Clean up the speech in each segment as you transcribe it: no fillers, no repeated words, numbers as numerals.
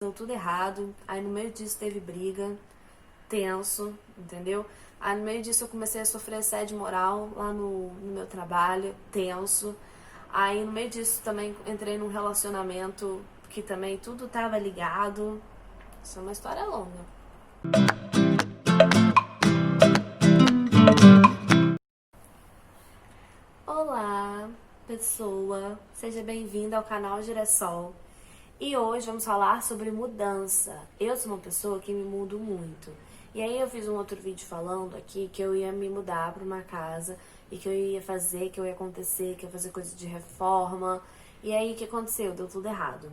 deu tudo errado. Aí no meio disso teve briga, tenso, entendeu? Aí no meio disso eu comecei a sofrer assédio moral lá no meu trabalho, tenso. Aí no meio disso também entrei num relacionamento que também tudo tava ligado. Isso é uma história longa. Olá, pessoa, seja bem-vinda ao canal Girassol. E hoje vamos falar sobre mudança. Eu sou uma pessoa que me mudo muito. E aí eu fiz um outro vídeo falando aqui que eu ia me mudar para uma casa e que eu ia fazer, que eu ia acontecer, que eu ia fazer coisa de reforma. E aí o que aconteceu? Deu tudo errado.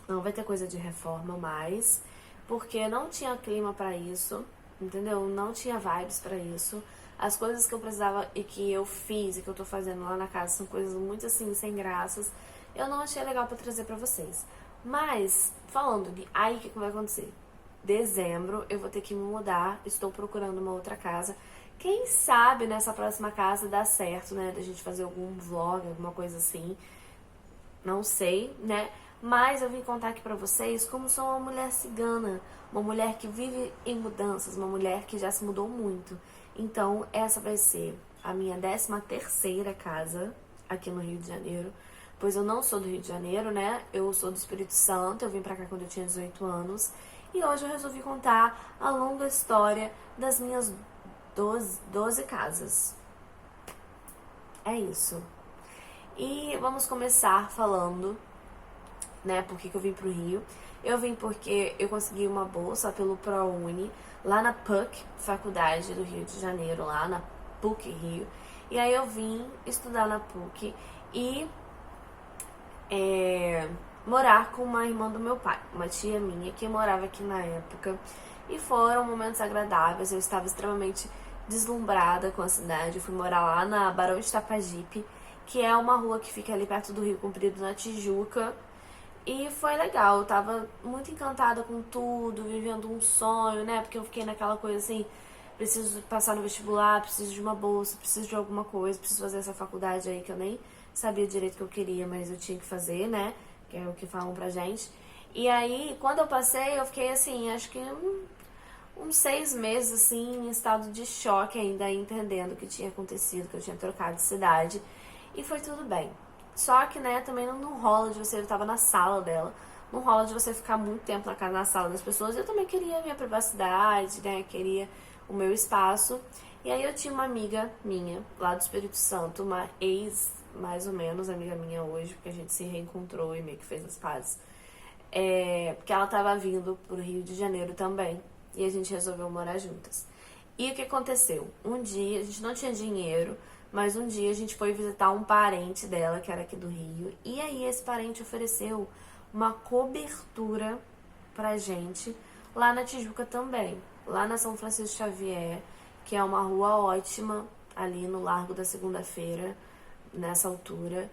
Não vai ter coisa de reforma mais, porque não tinha clima pra isso, entendeu? Não tinha vibes pra isso. As coisas que eu precisava e que eu fiz e que eu tô fazendo lá na casa são coisas muito assim, sem graças. Eu não achei legal pra trazer pra vocês. Mas, falando de aí, o que vai acontecer? Dezembro eu vou ter que me mudar, estou procurando uma outra casa. Quem sabe nessa próxima casa dá certo, né? Da gente fazer algum vlog, alguma coisa assim. Não sei, né? Mas eu vim contar aqui pra vocês como sou uma mulher cigana, uma mulher que vive em mudanças, uma mulher que já se mudou muito. Então, essa vai ser a minha 13ª casa aqui no Rio de Janeiro, pois eu não sou do Rio de Janeiro, né? Eu sou do Espírito Santo, eu vim pra cá quando eu tinha 18 anos. E hoje eu resolvi contar a longa história das minhas 12 casas. É isso. E vamos começar falando, né, por que eu vim pro Rio. Eu vim porque eu consegui uma bolsa pelo ProUni, lá na PUC, Faculdade do Rio de Janeiro, lá na PUC Rio. E aí eu vim estudar na PUC e morar com uma irmã do meu pai, uma tia minha que morava aqui na época. E foram momentos agradáveis, eu estava extremamente deslumbrada com a cidade. Eu fui morar lá na Barão de Itapajipe, que é uma rua que fica ali perto do Rio Comprido, na Tijuca. E foi legal, eu tava muito encantada com tudo, vivendo um sonho, né? Porque eu fiquei naquela coisa assim, preciso passar no vestibular, preciso de uma bolsa, preciso de alguma coisa, preciso fazer essa faculdade aí que eu nem sabia direito que eu queria, mas eu tinha que fazer, né? Que é o que falam pra gente. E aí, quando eu passei, eu fiquei assim, acho que uns 6 meses, assim, em estado de choque ainda, entendendo o que tinha acontecido, que eu tinha trocado de cidade. E foi tudo bem. Só que, né, também não rola de você, eu tava na sala dela, não rola de você ficar muito tempo na sala das pessoas. Eu também queria a minha privacidade, né, queria o meu espaço. E aí eu tinha uma amiga minha, lá do Espírito Santo, uma ex, mais ou menos, amiga minha hoje, porque a gente se reencontrou e meio que fez as pazes. Porque ela tava vindo pro Rio de Janeiro também, e a gente resolveu morar juntas. E o que aconteceu? Um dia, a gente não tinha dinheiro, mas um dia a gente foi visitar um parente dela, que era aqui do Rio, e aí esse parente ofereceu uma cobertura pra gente lá na Tijuca também, lá na São Francisco Xavier, que é uma rua ótima, ali no Largo da Segunda-feira, nessa altura.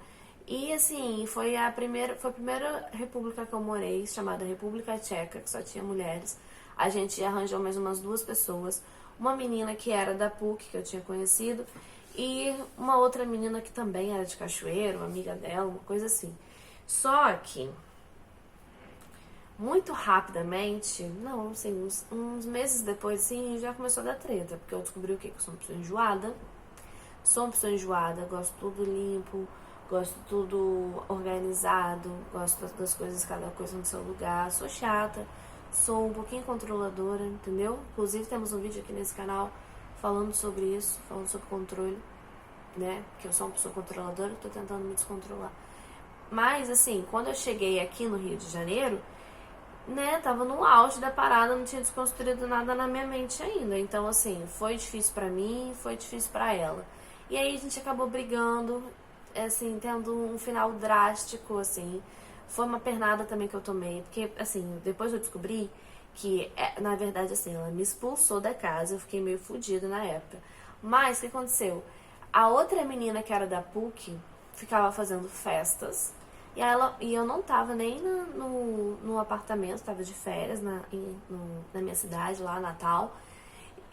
E assim, foi a primeira república que eu morei, chamada República Tcheca, que só tinha mulheres. A gente arranjou mais umas 2 pessoas, uma menina que era da PUC, que eu tinha conhecido, e uma outra menina que também era de Cachoeiro, uma amiga dela, uma coisa assim. Só que, muito rapidamente, não, assim, uns meses depois, assim, já começou a dar treta, porque eu descobri o quê? Que eu sou uma pessoa enjoada. Sou uma pessoa enjoada, gosto tudo limpo, gosto tudo organizado, gosto das coisas, cada coisa no seu lugar. Sou chata, sou um pouquinho controladora, entendeu? Inclusive temos um vídeo aqui nesse canal falando sobre isso, falando sobre controle, né? Porque eu sou uma pessoa controladora e tô tentando me descontrolar. Mas, assim, quando eu cheguei aqui no Rio de Janeiro, né, tava no auge da parada, não tinha desconstruído nada na minha mente ainda. Então, assim, foi difícil pra mim, foi difícil pra ela. E aí a gente acabou brigando, assim, tendo um final drástico, assim. Foi uma pernada também que eu tomei, porque, assim, depois eu descobri que, na verdade, assim, ela me expulsou da casa, eu fiquei meio fodida na época. Mas, o que aconteceu? A outra menina que era da PUC ficava fazendo festas, e eu não tava nem no apartamento, tava de férias na minha cidade, lá, Natal.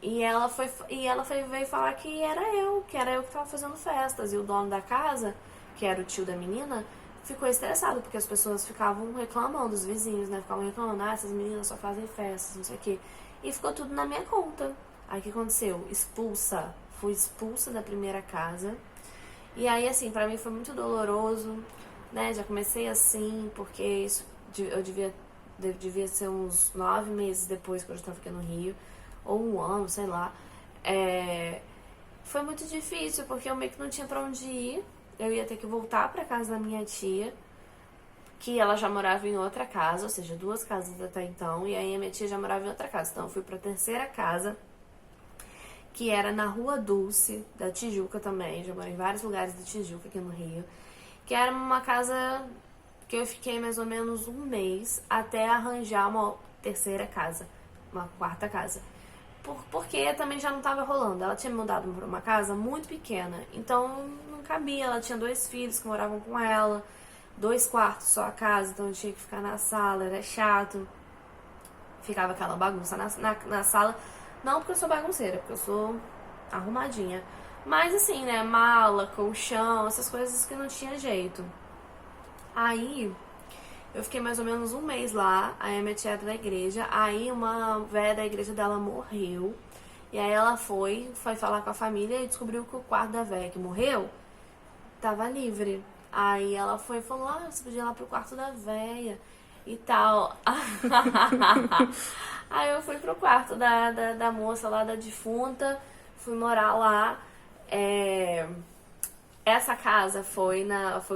Veio falar que era eu que tava fazendo festas. E o dono da casa, que era o tio da menina, ficou estressado, porque as pessoas ficavam reclamando, os vizinhos, né? Ficavam reclamando, ah, essas meninas só fazem festas, não sei o quê. E ficou tudo na minha conta. Aí o que aconteceu? Fui expulsa da primeira casa. E aí, assim, pra mim foi muito doloroso, né? Já comecei assim, porque isso eu devia ser uns 9 meses depois que eu já tava aqui no Rio, ou um ano, sei lá. Foi muito difícil, porque eu meio que não tinha pra onde ir. Eu ia ter que voltar pra casa da minha tia, que ela já morava em outra casa, ou seja, 2 casas até então, e aí a minha tia já morava em outra casa. Então eu fui pra terceira casa, que era na Rua Dulce, da Tijuca também. Já morei em vários lugares da Tijuca aqui no Rio. Que era uma casa que eu fiquei mais ou menos um mês até arranjar uma terceira casa, uma quarta casa. Porque também já não tava rolando. Ela tinha me mudado pra uma casa muito pequena, então não cabia. Ela tinha 2 filhos que moravam com ela, 2 quartos só a casa, então eu tinha que ficar na sala, era chato. Ficava aquela bagunça na sala. Não porque eu sou bagunceira, porque eu sou arrumadinha. Mas assim, né, mala, colchão, essas coisas que não tinha jeito. Aí, eu fiquei mais ou menos um mês lá, aí a minha tia era da igreja, aí uma velha da igreja dela morreu, e aí ela foi falar com a família e descobriu que o quarto da velha que morreu tava livre. Aí ela foi e falou, ah, você podia ir lá pro quarto da velha e tal. Aí eu fui pro quarto da moça lá, da defunta, fui morar lá. Essa casa foi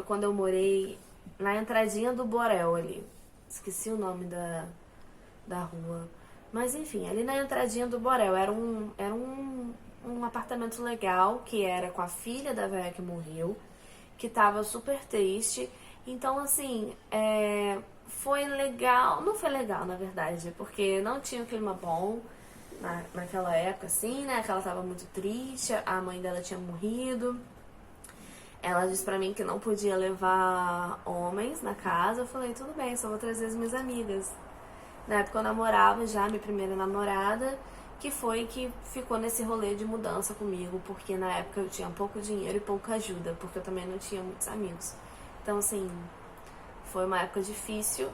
quando eu morei na entradinha do Borel ali. Esqueci o nome da rua. Mas enfim, ali na entradinha do Borel. Era um apartamento legal, que era com a filha da velha que morreu, que tava super triste. Então, assim, foi legal. Não foi legal, na verdade, porque não tinha um clima bom naquela época, assim, né? Que ela tava muito triste, a mãe dela tinha morrido. Ela disse pra mim que não podia levar homens na casa. Eu falei, tudo bem, só vou trazer as minhas amigas. Na época eu namorava já, minha primeira namorada, que ficou nesse rolê de mudança comigo, porque na época eu tinha pouco dinheiro e pouca ajuda, porque eu também não tinha muitos amigos. Então, assim, foi uma época difícil.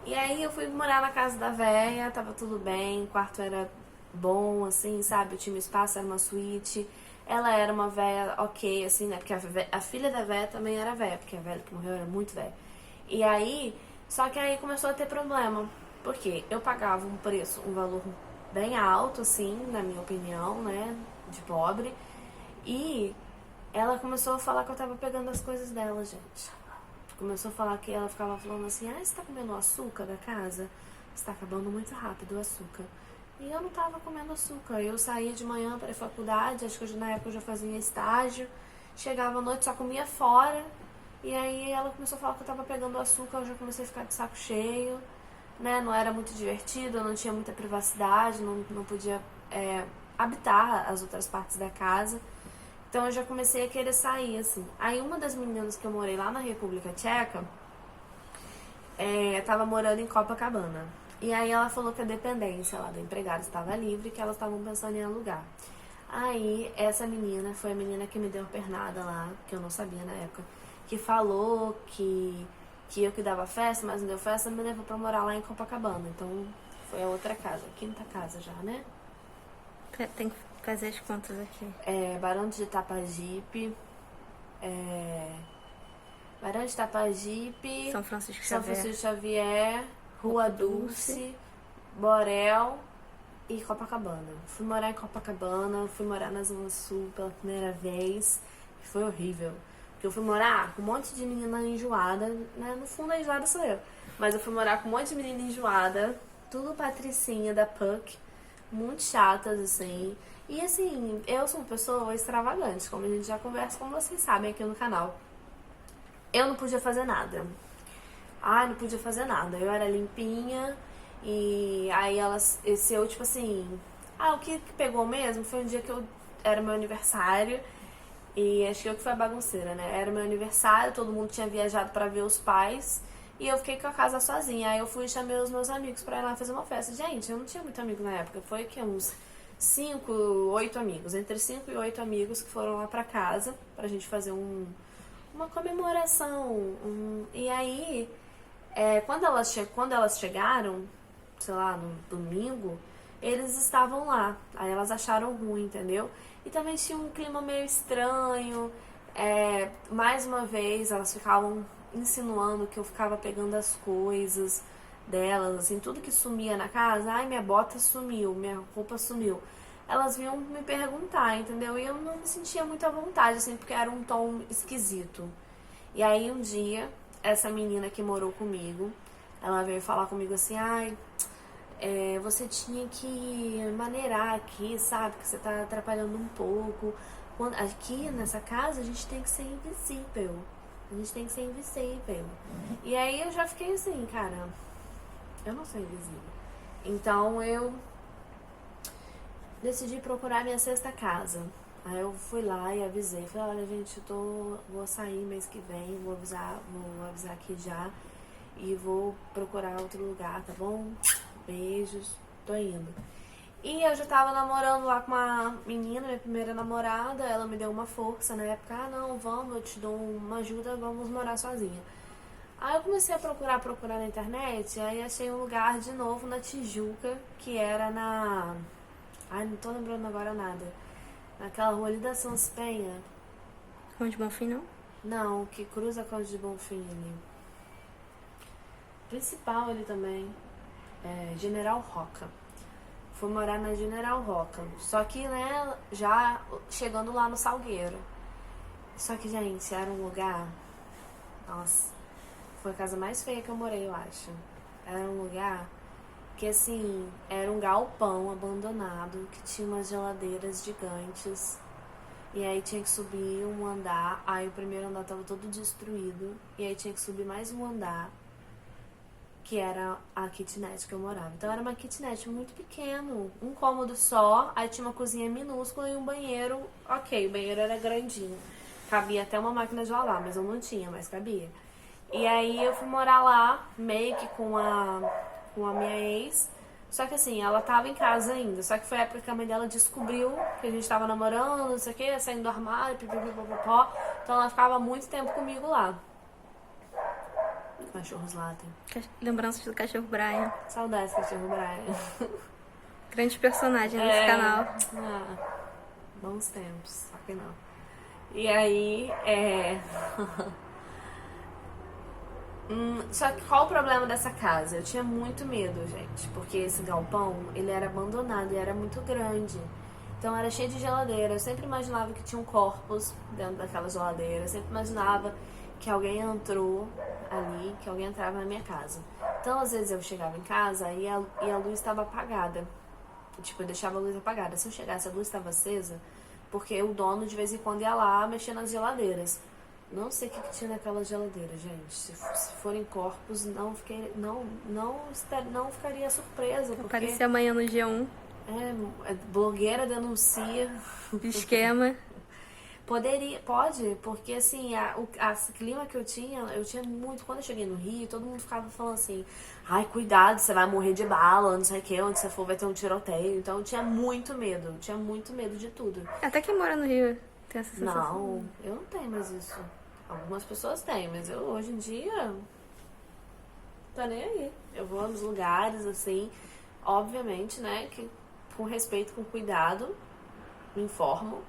E aí eu fui morar na casa da véia, tava tudo bem, o quarto era bom, assim, sabe? Eu tinha um espaço, era uma suíte. Ela era uma véia ok, assim, né? Porque a filha da véia também era véia, porque a velha que morreu era muito véia. E aí, só que aí começou a ter problema. Porque eu pagava um valor bem alto, assim, na minha opinião, né? De pobre. E ela começou a falar que eu tava pegando as coisas dela, gente. Começou a falar que ela ficava falando assim, ah, você tá comendo o açúcar da casa? Você tá acabando muito rápido o açúcar. E eu não tava comendo açúcar. Eu saía de manhã para a faculdade, acho que na época eu já fazia estágio. Chegava à noite, só comia fora. E aí ela começou a falar que eu tava pegando açúcar, eu já comecei a ficar de saco cheio, né? Não era muito divertido, eu não tinha muita privacidade, não podia habitar as outras partes da casa. Então eu já comecei a querer sair, assim. Aí uma das meninas que eu morei lá na República Tcheca tava morando em Copacabana. E aí ela falou que a dependência lá do empregado estava livre, que elas estavam pensando em alugar. Aí essa menina foi a menina que me deu a pernada lá, que eu não sabia na época, que falou que eu que dava festa, mas não deu festa, me levou pra morar lá em Copacabana. Então foi a outra casa, a quinta casa já, né? Tem que fazer as contas aqui. Barão de Itapajipe, Barão de Itapajipe, São Francisco Xavier, Rua Dulce, Borel e Copacabana. Fui morar em Copacabana, fui morar na Zona Sul pela primeira vez. Foi horrível. Porque eu fui morar com um monte de menina enjoada, né? No fundo a enjoada sou eu. Mas eu fui morar com um monte de menina enjoada, tudo patricinha da PUC, muito chatas, assim. E assim, eu sou uma pessoa extravagante, como a gente já conversa, como vocês sabem aqui no canal. Eu não podia fazer nada. Não podia fazer nada. Eu era limpinha e aí eu tipo assim... o que pegou mesmo foi um dia que era meu aniversário e acho que eu que fui a bagunceira, né? Era meu aniversário, todo mundo tinha viajado pra ver os pais e eu fiquei com a casa sozinha. Aí eu fui e chamei os meus amigos pra ir lá fazer uma festa. Gente, eu não tinha muito amigo na época. Foi que uns 5, 8 amigos. Entre 5 e 8 amigos que foram lá pra casa pra gente fazer uma comemoração. E aí, quando elas chegaram, sei lá, no domingo, eles estavam lá. Aí elas acharam ruim, entendeu? E também tinha um clima meio estranho. Mais uma vez, elas ficavam insinuando que eu ficava pegando as coisas delas, assim, tudo que sumia na casa. Ai, minha bota sumiu, minha roupa sumiu. Elas vinham me perguntar, entendeu? E eu não me sentia muito à vontade, assim, porque era um tom esquisito. E aí um dia, essa menina que morou comigo, ela veio falar comigo assim, ai, você tinha que maneirar aqui, sabe? Que você tá atrapalhando um pouco. Aqui nessa casa a gente tem que ser invisível. A gente tem que ser invisível. E aí eu já fiquei assim, cara, eu não sou invisível. Então eu decidi procurar minha sexta casa. Aí eu fui lá e avisei. Falei, olha, gente, vou sair mês que vem, vou avisar aqui já. E vou procurar outro lugar, tá bom? Beijos, tô indo. E eu já tava namorando lá com uma menina, minha primeira namorada. Ela me deu uma força na época. Ah, não, vamos, eu te dou uma ajuda, vamos morar sozinha. Aí eu comecei a procurar na internet. Aí achei um lugar de novo na Tijuca, que era na... Ai, não tô lembrando agora nada. Naquela rua ali da Sãos Penha. Conde de Bonfim, não? Não, que cruza a Conde de Bonfim ali. Principal ali também. General Roca. Fui morar na General Roca. Só que, né, já chegando lá no Salgueiro. Só que, gente, era um lugar... Nossa, foi a casa mais feia que eu morei, eu acho. Era um lugar que, assim, era um galpão abandonado, que tinha umas geladeiras gigantes. E aí tinha que subir um andar. Aí o primeiro andar tava todo destruído. E aí tinha que subir mais um andar, que era a kitnet que eu morava. Então era uma kitnet muito pequeno, um cômodo só, aí tinha uma cozinha minúscula e um banheiro, ok, o banheiro era grandinho, cabia até uma máquina de lavar, mas eu não tinha, mas cabia. E aí eu fui morar lá, meio que com a minha ex, só que assim, ela tava em casa ainda, só que foi a época que a mãe dela descobriu que a gente tava namorando, não sei o que, saindo do armário, pipipipopopó, então ela ficava muito tempo comigo lá. Cachorros latem. Lembranças do cachorro Brian. Saudades do cachorro Brian. Grande personagem nesse canal. Bons tempos, só que não. E aí, Só que qual o problema dessa casa? Eu tinha muito medo, gente, porque esse galpão, ele era abandonado e era muito grande. Então era cheio de geladeira. Eu sempre imaginava que tinha um corpos dentro daquela geladeira. Eu sempre imaginava que alguém entrou ali, que alguém entrava na minha casa. Então, às vezes eu chegava em casa e a luz estava apagada. Tipo, eu deixava a luz apagada. Se eu chegasse, a luz estava acesa, porque o dono de vez em quando ia lá mexer nas geladeiras. Não sei o que tinha naquela geladeira, gente. Se forem corpos, não ficaria surpresa. Porque Aparecer amanhã no G1. Blogueira denuncia. Esquema. Pode, porque assim, o clima que eu tinha muito. Quando eu cheguei no Rio, todo mundo ficava falando assim, ai, cuidado, você vai morrer de bala, não sei o que, onde você for vai ter um tiroteio. Então eu tinha muito medo de tudo. Até quem mora no Rio tem essa sensação. Não, eu não tenho mais isso. Algumas pessoas têm, mas eu hoje em dia tá nem aí. Eu vou nos lugares, assim, obviamente, né, que com respeito, com cuidado, me informo.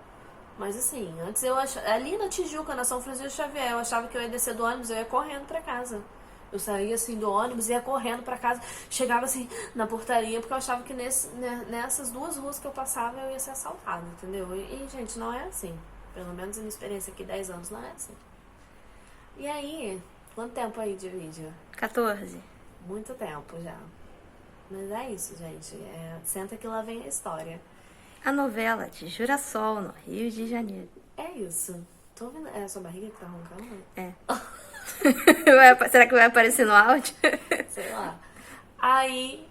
Mas assim, antes eu achava, ali na Tijuca, na São Francisco Xavier, eu achava que eu ia descer do ônibus, eu ia correndo pra casa. Eu saía assim do ônibus, ia correndo pra casa, chegava assim na portaria, porque eu achava que nessas duas ruas que eu passava eu ia ser assaltada, entendeu? E gente, não é assim. Pelo menos a minha experiência aqui, 10 anos, não é assim. E aí, quanto tempo aí de vídeo? 14. Muito tempo já. Mas é isso, gente. Senta que lá vem a história. A novela de Girassol, no Rio de Janeiro. É isso. Tô ouvindo. É a sua barriga que tá roncando? É. Será que vai aparecer no áudio? Sei lá. Aí,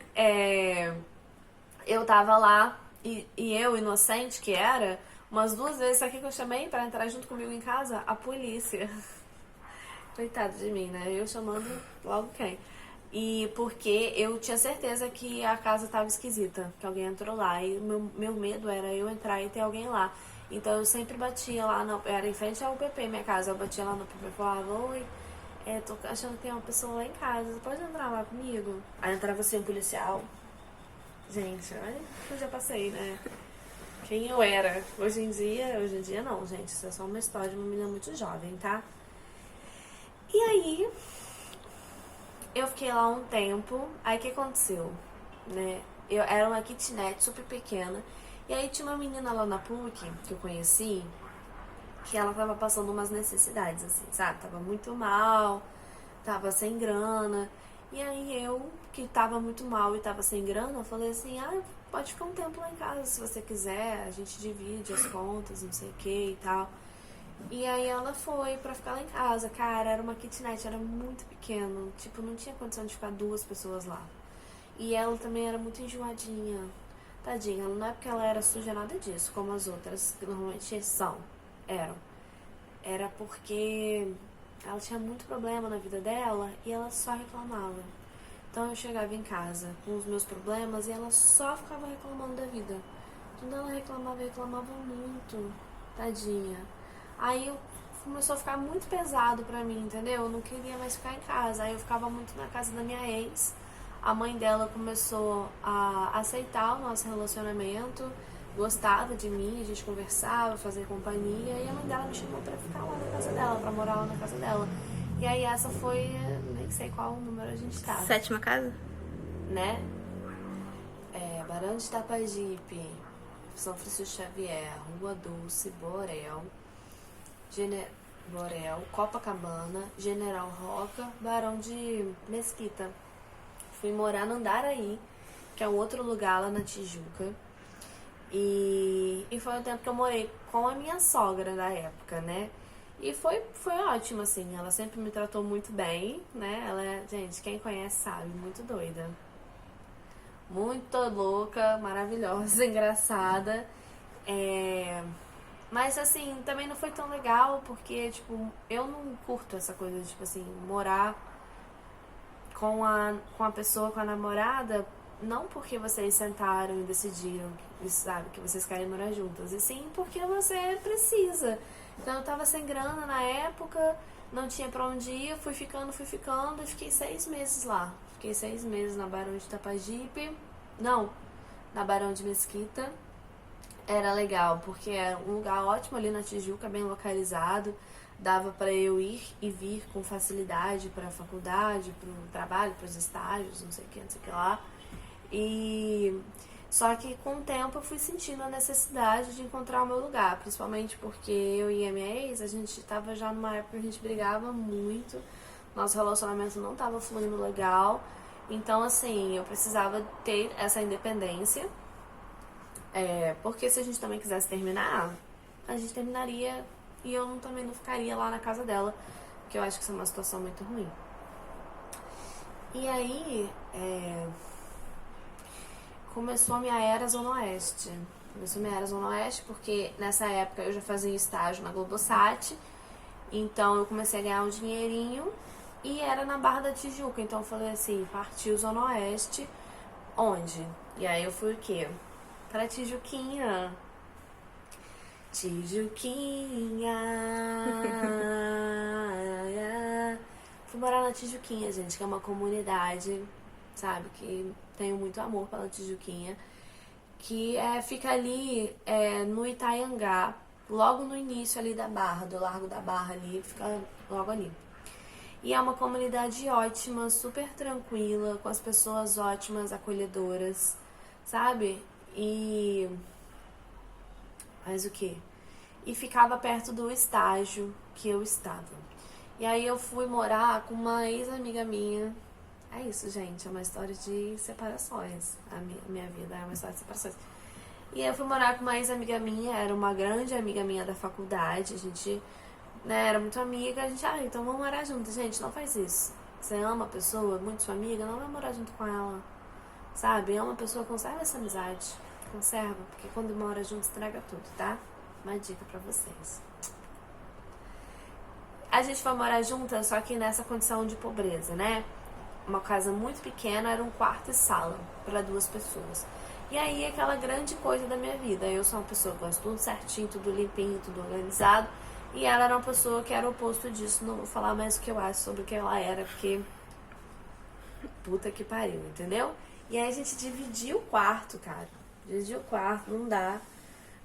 eu tava lá e eu, inocente que era, umas 2 vezes, sabe o que eu chamei pra entrar junto comigo em casa? A polícia. Coitado de mim, né? Eu chamando logo quem? E porque eu tinha certeza que a casa tava esquisita, que alguém entrou lá. E meu medo era eu entrar e ter alguém lá. Então eu sempre batia lá, era em frente ao UPP, minha casa, eu batia lá no UPP e falava, oi, tô achando que tem uma pessoa lá em casa, você pode entrar lá comigo? Aí entrava assim um policial. Gente, olha que eu já passei, né? Quem eu era. Hoje em dia não, gente, isso é só uma história de uma menina muito jovem, tá? E aí, eu fiquei lá um tempo, aí o que aconteceu, né? Eu era uma kitnet super pequena, e aí tinha uma menina lá na PUC, que eu conheci, que ela tava passando umas necessidades, assim, sabe? Tava muito mal, tava sem grana. E aí eu, que tava muito mal e tava sem grana, eu falei assim, pode ficar um tempo lá em casa se você quiser, a gente divide as contas, não sei o que e tal. E aí ela foi pra ficar lá em casa. Cara, era uma kitnet, era muito pequeno, tipo, não tinha condição de ficar 2 pessoas lá. E ela também era muito enjoadinha. Tadinha, não é porque ela era suja nada disso, como as outras, que normalmente são, eram. Era porque ela tinha muito problema na vida dela e ela só reclamava. Então eu chegava em casa com os meus problemas e ela só ficava reclamando da vida. Quando ela reclamava muito. Tadinha. Aí começou a ficar muito pesado pra mim, entendeu? Eu não queria mais ficar em casa. Aí eu ficava muito na casa da minha ex. A mãe dela começou a aceitar o nosso relacionamento, gostava de mim, a gente conversava, fazia companhia, e a mãe dela me chamou pra ficar lá na casa dela, pra morar lá na casa dela. E aí essa foi, nem sei qual número a gente tá. 7ª casa? Né? Barão de Itapajipe, São Francisco Xavier, Rua Dulce, Borel, Copacabana, General Roca, Barão de Mesquita. Fui morar no Andaraí, que é um outro lugar lá na Tijuca. E foi o tempo que eu morei com a minha sogra da época, né? E foi ótimo, assim. Ela sempre me tratou muito bem, né? Ela é, gente, quem conhece sabe, muito doida. Muito louca, maravilhosa, engraçada. Mas, assim, também não foi tão legal, porque, tipo, eu não curto essa coisa de, tipo assim, morar com a pessoa, com a namorada, não porque vocês sentaram e decidiram, sabe, que vocês querem morar juntas, e sim porque você precisa. Então eu tava sem grana na época, não tinha pra onde ir, fui ficando, e fiquei 6 meses lá. Fiquei 6 meses na Barão de Itapajipe, não, na Barão de Mesquita. Era legal, porque era um lugar ótimo ali na Tijuca, bem localizado. Dava para eu ir e vir com facilidade para a faculdade, para o trabalho, para os estágios, não sei o que lá. E só que com o tempo eu fui sentindo a necessidade de encontrar o meu lugar, principalmente porque eu e a minha ex, a gente estava já numa época que a gente brigava muito, nosso relacionamento não estava fluindo legal, então assim, eu precisava ter essa independência, porque se a gente também quisesse terminar, a gente terminaria e eu também não ficaria lá na casa dela, porque eu acho que isso é uma situação muito ruim. E aí, começou a minha era Zona Oeste. Começou a minha era Zona Oeste porque nessa época eu já fazia estágio na Globosat, então eu comecei a ganhar um dinheirinho e era na Barra da Tijuca, então eu falei assim, partiu Zona Oeste, onde? E aí eu fui o quê? Pra Tijuquinha. Tijuquinha. Fui morar na Tijuquinha, gente, que é uma comunidade, sabe, que tenho muito amor pela Tijuquinha, que fica ali no Itaiangá, logo no início ali da Barra, do Largo da Barra ali, fica logo ali. E é uma comunidade ótima, super tranquila, com as pessoas ótimas, acolhedoras, sabe? Mas o que? E ficava perto do estágio que eu estava. E aí eu fui morar com uma ex-amiga minha. É isso, gente, é uma história de separações. A minha vida é uma história de separações. E aí eu fui morar com uma ex-amiga minha, era uma grande amiga minha da faculdade. A gente, né, era muito amiga. A gente, então vamos morar juntos. Gente, não faz isso. Você ama a pessoa, muito sua amiga, não vai morar junto com ela. Sabe? Ama a pessoa, conserva essa amizade. Conserva, porque quando mora junto estraga tudo, tá? Uma dica pra vocês. A gente foi morar juntas, só que nessa condição de pobreza, né? Uma casa muito pequena, era um quarto e sala para 2 pessoas. E aí, aquela grande coisa da minha vida. Eu sou uma pessoa que gosta tudo certinho, tudo limpinho, tudo organizado. E ela era uma pessoa que era o oposto disso. Não vou falar mais o que eu acho sobre o que ela era, porque... puta que pariu, entendeu? E aí a gente dividiu o quarto, cara. Dividiu o quarto, não dá.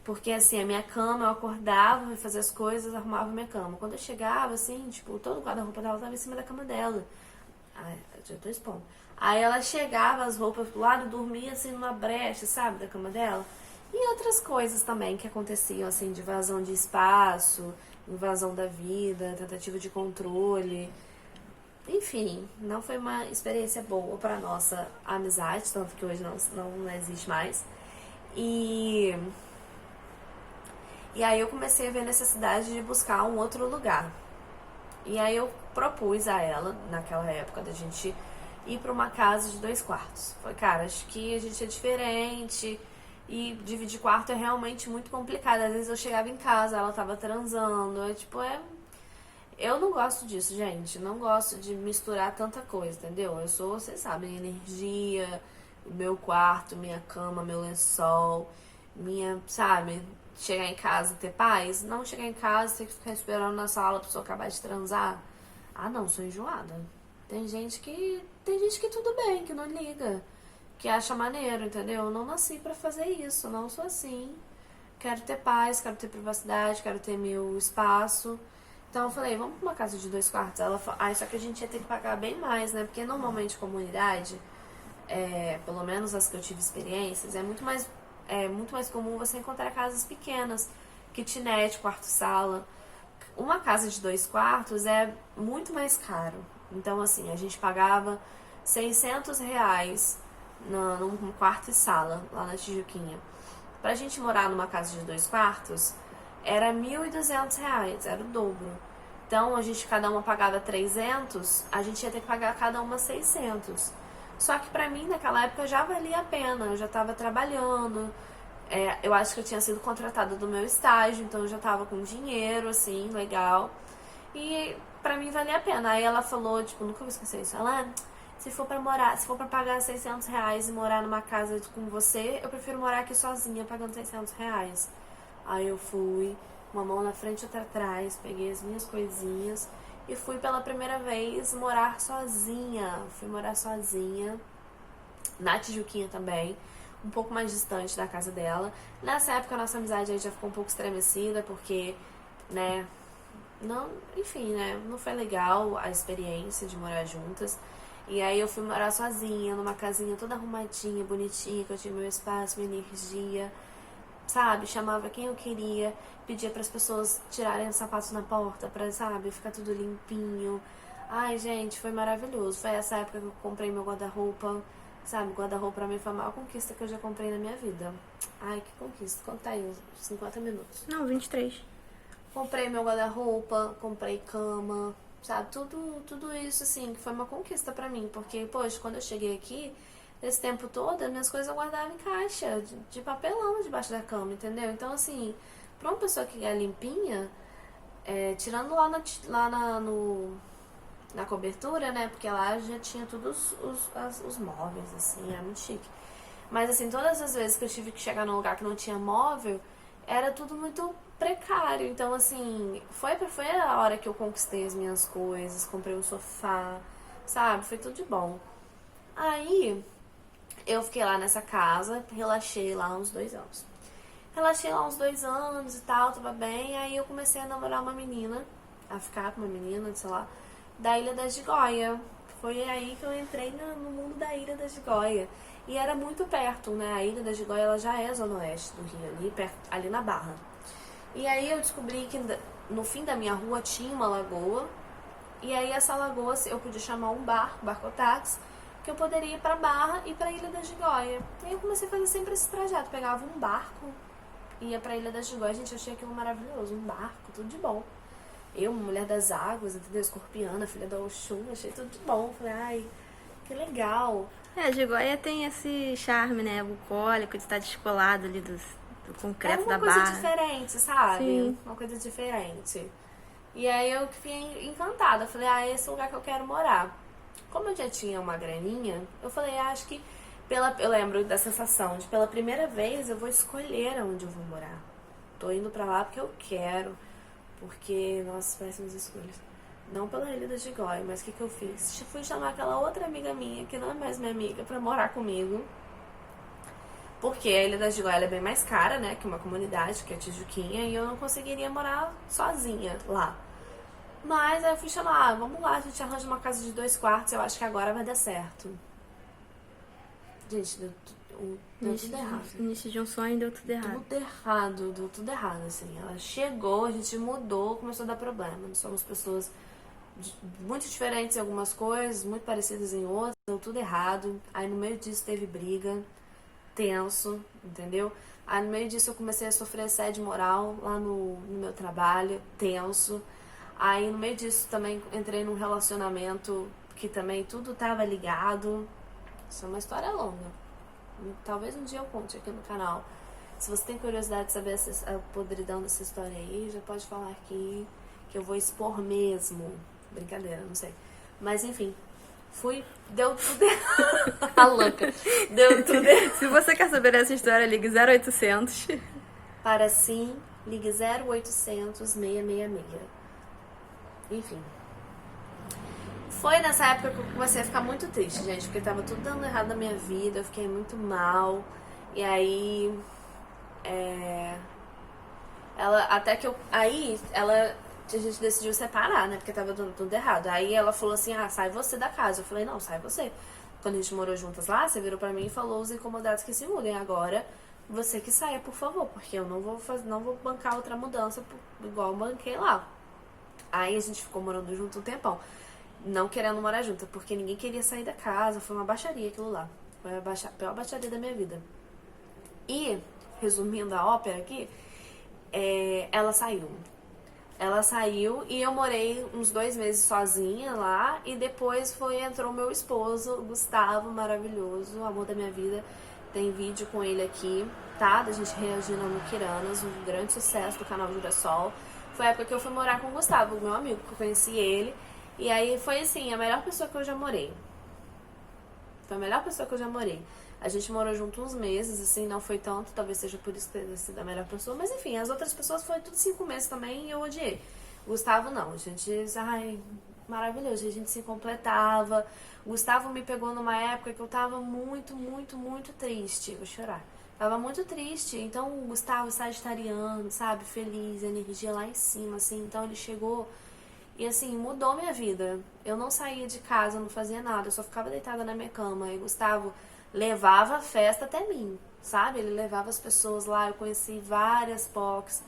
Porque, assim, a minha cama, eu acordava, ia fazer as coisas, arrumava a minha cama. Quando eu chegava, assim, tipo, todo o guarda-roupa dela tava em cima da cama dela. Ai, já tô expondo. Aí ela chegava, as roupas pro lado, dormia, assim, numa brecha, sabe, da cama dela. E outras coisas também que aconteciam, assim, de invasão de espaço, invasão da vida, tentativa de controle. Enfim, não foi uma experiência boa pra nossa amizade, tanto que hoje não existe mais. E aí eu comecei a ver a necessidade de buscar um outro lugar. E aí eu propus a ela, naquela época, da gente ir pra uma casa de 2 quartos. Falei, cara, acho que a gente é diferente e dividir quarto é realmente muito complicado. Às vezes eu chegava em casa, ela tava transando, eu não gosto disso, gente. Não gosto de misturar tanta coisa, entendeu? Eu sou, vocês sabem, energia, o meu quarto, minha cama, meu lençol, minha, sabe? Chegar em casa e ter paz. Não chegar em casa e ter que ficar esperando na sala pra pessoa acabar de transar. Ah, não, sou enjoada. Tem gente que tudo bem, que não liga, que acha maneiro, entendeu? Eu não nasci pra fazer isso, não sou assim. Quero ter paz, quero ter privacidade, quero ter meu espaço. Então eu falei, vamos pra uma casa de 2 quartos. Ela falou, só que a gente ia ter que pagar bem mais, né? Porque normalmente comunidade, pelo menos as que eu tive experiências, é muito mais comum você encontrar casas pequenas, kitnet, quarto-sala. Uma casa de 2 quartos é muito mais caro. Então, assim, a gente pagava R$ 600 num quarto e sala, lá na Tijuquinha. Pra gente morar numa casa de 2 quartos, era R$ 1.200, era o dobro. Então, cada uma pagava 300, a gente ia ter que pagar cada uma 600. Só que pra mim, naquela época, já valia a pena. Eu já tava trabalhando, eu acho que eu tinha sido contratada do meu estágio, então eu já tava com dinheiro, assim, legal. E pra mim valia a pena. Aí ela falou, tipo, nunca vou esquecer isso. Ela, se for pra pagar R$ 600 e morar numa casa com você, eu prefiro morar aqui sozinha pagando R$ 600. Aí eu fui, uma mão na frente e outra atrás, peguei as minhas coisinhas e fui pela primeira vez morar sozinha. Fui morar sozinha, na Tijuquinha também, um pouco mais distante da casa dela. Nessa época a nossa amizade aí já ficou um pouco estremecida, porque, né, não, enfim, né, não foi legal a experiência de morar juntas. E aí eu fui morar sozinha, numa casinha toda arrumadinha, bonitinha, que eu tinha meu espaço, minha energia, sabe? Chamava quem eu queria, pedia para as pessoas tirarem os sapatos na porta pra, sabe, ficar tudo limpinho. Ai, gente, foi maravilhoso. Foi essa época que eu comprei meu guarda-roupa, sabe? Guarda-roupa pra mim foi a maior conquista que eu já comprei na minha vida. Ai, que conquista. Conta aí, uns 50 minutos. Não, 23. Comprei meu guarda-roupa, comprei cama, sabe? Tudo isso, assim, que foi uma conquista pra mim. Porque, poxa, quando eu cheguei aqui, esse tempo todo, as minhas coisas eu guardava em caixa de papelão debaixo da cama, entendeu? Então, assim, pra uma pessoa que é limpinha, tirando na cobertura, né? Porque lá já tinha todos os móveis, assim, era muito chique. Mas, assim, todas as vezes que eu tive que chegar num lugar que não tinha móvel, era tudo muito precário. Então, assim, foi a hora que eu conquistei as minhas coisas, comprei um sofá, sabe? Foi tudo de bom. Aí, eu fiquei lá nessa casa, relaxei lá uns 2 anos. Relaxei lá uns 2 anos e tal, tava bem. Aí eu comecei a namorar uma menina, a ficar com uma menina, sei lá, da Ilha da Gigoia. Foi aí que eu entrei no mundo da Ilha da Gigoia. E era muito perto, né? A Ilha da Gigoia, ela já é zona oeste do Rio, ali, perto, ali na Barra. E aí eu descobri que no fim da minha rua tinha uma lagoa. E aí essa lagoa eu podia chamar um barcotáxi, que eu poderia ir pra Barra e pra Ilha da Gigoia. E aí eu comecei a fazer sempre esse trajeto. Pegava um barco, ia pra Ilha da Gigoia. Gente, eu achei aquilo maravilhoso. Um barco, tudo de bom. Eu, mulher das águas, entendeu? Escorpiana, filha da Oxum, achei tudo de bom. Falei, ai, que legal. A Gigoia tem esse charme, né? Bucólico, de estar descolado ali do concreto da barra. É uma coisa diferente, sabe? Sim. Uma coisa diferente. E aí eu fiquei encantada. Falei, esse é o lugar que eu quero morar. Como eu já tinha uma graninha, eu falei, acho que Eu lembro da sensação de pela primeira vez eu vou escolher onde eu vou morar. Tô indo pra lá porque eu quero. Porque, nossa, péssimas escolhas. Não pela Ilha da Gigoia, mas o que eu fiz? Fui chamar aquela outra amiga minha, que não é mais minha amiga, pra morar comigo. Porque a Ilha da Gigoia é bem mais cara, né, que uma comunidade, que é a Tijuquinha, e eu não conseguiria morar sozinha lá. Mas aí eu fui chamar, vamos lá, a gente arranja uma casa de 2 quartos, eu acho que agora vai dar certo. Gente, deu tudo errado. Início de um sonho deu tudo errado. Deu tudo errado, assim. Ela chegou, a gente mudou, começou a dar problema. Nós somos pessoas muito diferentes em algumas coisas, muito parecidas em outras, deu tudo errado. Aí no meio disso teve briga, tenso, entendeu? Aí no meio disso eu comecei a sofrer assédio moral lá no meu trabalho, tenso. Aí no meio disso também entrei num relacionamento que também tudo tava ligado. Isso é uma história longa. Talvez um dia eu conte aqui no canal. Se você tem curiosidade de saber a podridão dessa história aí, já pode falar aqui que eu vou expor mesmo. Brincadeira, não sei. Mas enfim, deu tudo errado. A louca. Deu tudo errado. Se você quer saber essa história, ligue 0800. Para sim, ligue 0800 666. Enfim. Foi nessa época que eu comecei a ficar muito triste, gente, porque tava tudo dando errado na minha vida, eu fiquei muito mal. E aí. A gente decidiu separar, né? Porque tava dando tudo errado. Aí ela falou assim: ah, sai você da casa. Eu falei: não, sai você. Quando a gente morou juntas lá, você virou pra mim e falou: os incomodados que se mudem. Agora, você que saia, por favor, porque eu não vou bancar outra mudança igual eu banquei lá. Aí a gente ficou morando junto um tempão. Não querendo morar junto, porque ninguém queria sair da casa. Foi uma baixaria aquilo lá. Foi a pior baixaria da minha vida. E, resumindo a ópera aqui, ela saiu. Ela saiu e eu morei uns 2 meses sozinha lá. E depois entrou meu esposo, Gustavo, maravilhoso, amor da minha vida. Tem vídeo com ele aqui, tá? Da gente reagindo ao Muquiranas, um grande sucesso do canal Girassol. Foi a época que eu fui morar com o Gustavo, meu amigo, que eu conheci ele. E aí foi assim, a melhor pessoa que eu já morei. Foi a melhor pessoa que eu já morei. A gente morou junto uns meses, assim, não foi tanto, talvez seja por isso ter sido a melhor pessoa. Mas enfim, as outras pessoas foi tudo 5 meses também e eu odiei. Gustavo não, a gente, maravilhoso, a gente se completava. Gustavo me pegou numa época que eu tava muito, muito, muito triste. Vou chorar. Tava muito triste, então o Gustavo sagitariano, sabe, feliz, energia lá em cima, assim. Então ele chegou e assim, mudou minha vida. Eu não saía de casa, não fazia nada, eu só ficava deitada na minha cama. E Gustavo levava a festa até mim, sabe? Ele levava as pessoas lá, eu conheci várias POCs.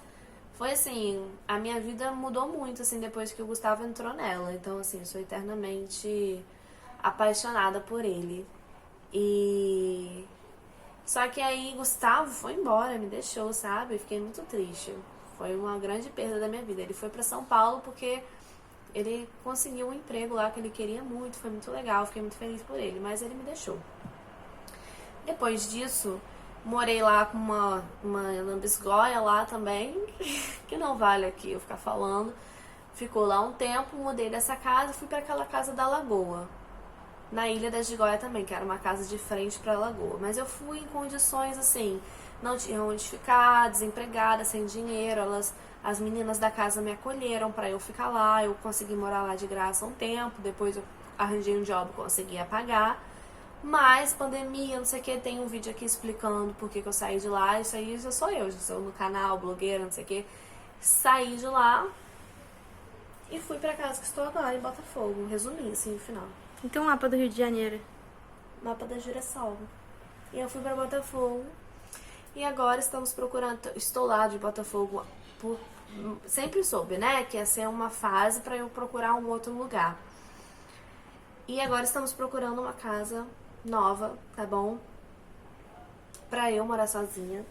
Foi assim, a minha vida mudou muito, assim, depois que o Gustavo entrou nela. Então, assim, eu sou eternamente apaixonada por ele. E... Só que aí Gustavo foi embora, me deixou, sabe? Eu fiquei muito triste. Foi uma grande perda da minha vida. Ele foi pra São Paulo porque ele conseguiu um emprego lá que ele queria muito, foi muito legal, fiquei muito feliz por ele, mas ele me deixou. Depois disso, morei lá com uma lambisgoia lá também, que não vale aqui eu ficar falando. Ficou lá um tempo, mudei dessa casa, fui para aquela casa da Lagoa, na Ilha da Gigoia também, que era uma casa de frente para a Lagoa. Mas eu fui em condições assim, não tinha onde ficar, desempregada, sem dinheiro. As meninas da casa me acolheram para eu ficar lá, eu consegui morar lá de graça um tempo, depois eu arranjei um job, conseguia pagar. Mas pandemia, não sei o que, tem um vídeo aqui explicando por que eu saí de lá. Isso aí já sou eu, já sou no canal, blogueira, não sei o que. Saí de lá e fui pra casa que estou agora, em Botafogo. Resumi, assim, no final. Então, mapa do Rio de Janeiro. Mapa da Girassol. E eu fui pra Botafogo. E agora estamos procurando... Estou lá de Botafogo. Sempre soube, né? Que ia ser uma fase pra eu procurar um outro lugar. E agora estamos procurando uma casa nova, tá bom? Pra eu morar sozinha,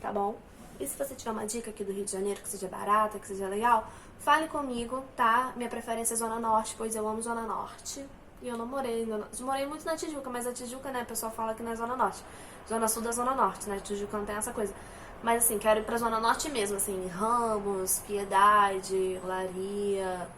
tá bom? E se você tiver uma dica aqui do Rio de Janeiro, que seja barata, que seja legal, fale comigo, tá? Minha preferência é Zona Norte, pois eu amo Zona Norte. E eu não morei... Morei muito na Tijuca, mas a Tijuca, né? O pessoal fala que não é Zona Norte. Zona Sul da Zona Norte, né? Tijuca não tem essa coisa. Mas assim, quero ir pra Zona Norte mesmo, assim. Ramos, Piedade, Olaria...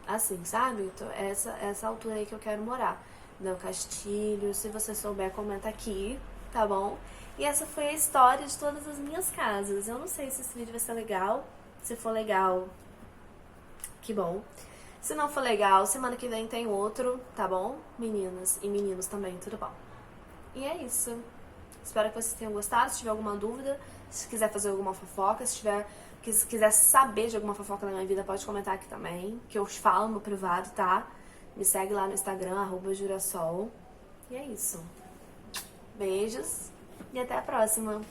Assim, sabe? Então, essa altura aí que eu quero morar. Del Castilho. Se você souber, comenta aqui, tá bom? E essa foi a história de todas as minhas casas. Eu não sei se esse vídeo vai ser legal. Se for legal, que bom. Se não for legal, semana que vem tem outro, tá bom? Meninas e meninos também, tudo bom. E é isso. Espero que vocês tenham gostado. Se tiver alguma dúvida, se quiser fazer alguma fofoca, se quiser saber de alguma fofoca da minha vida, pode comentar aqui também, que eu falo no privado, tá? Me segue lá no Instagram, @jurasol. E é isso. Beijos e até a próxima.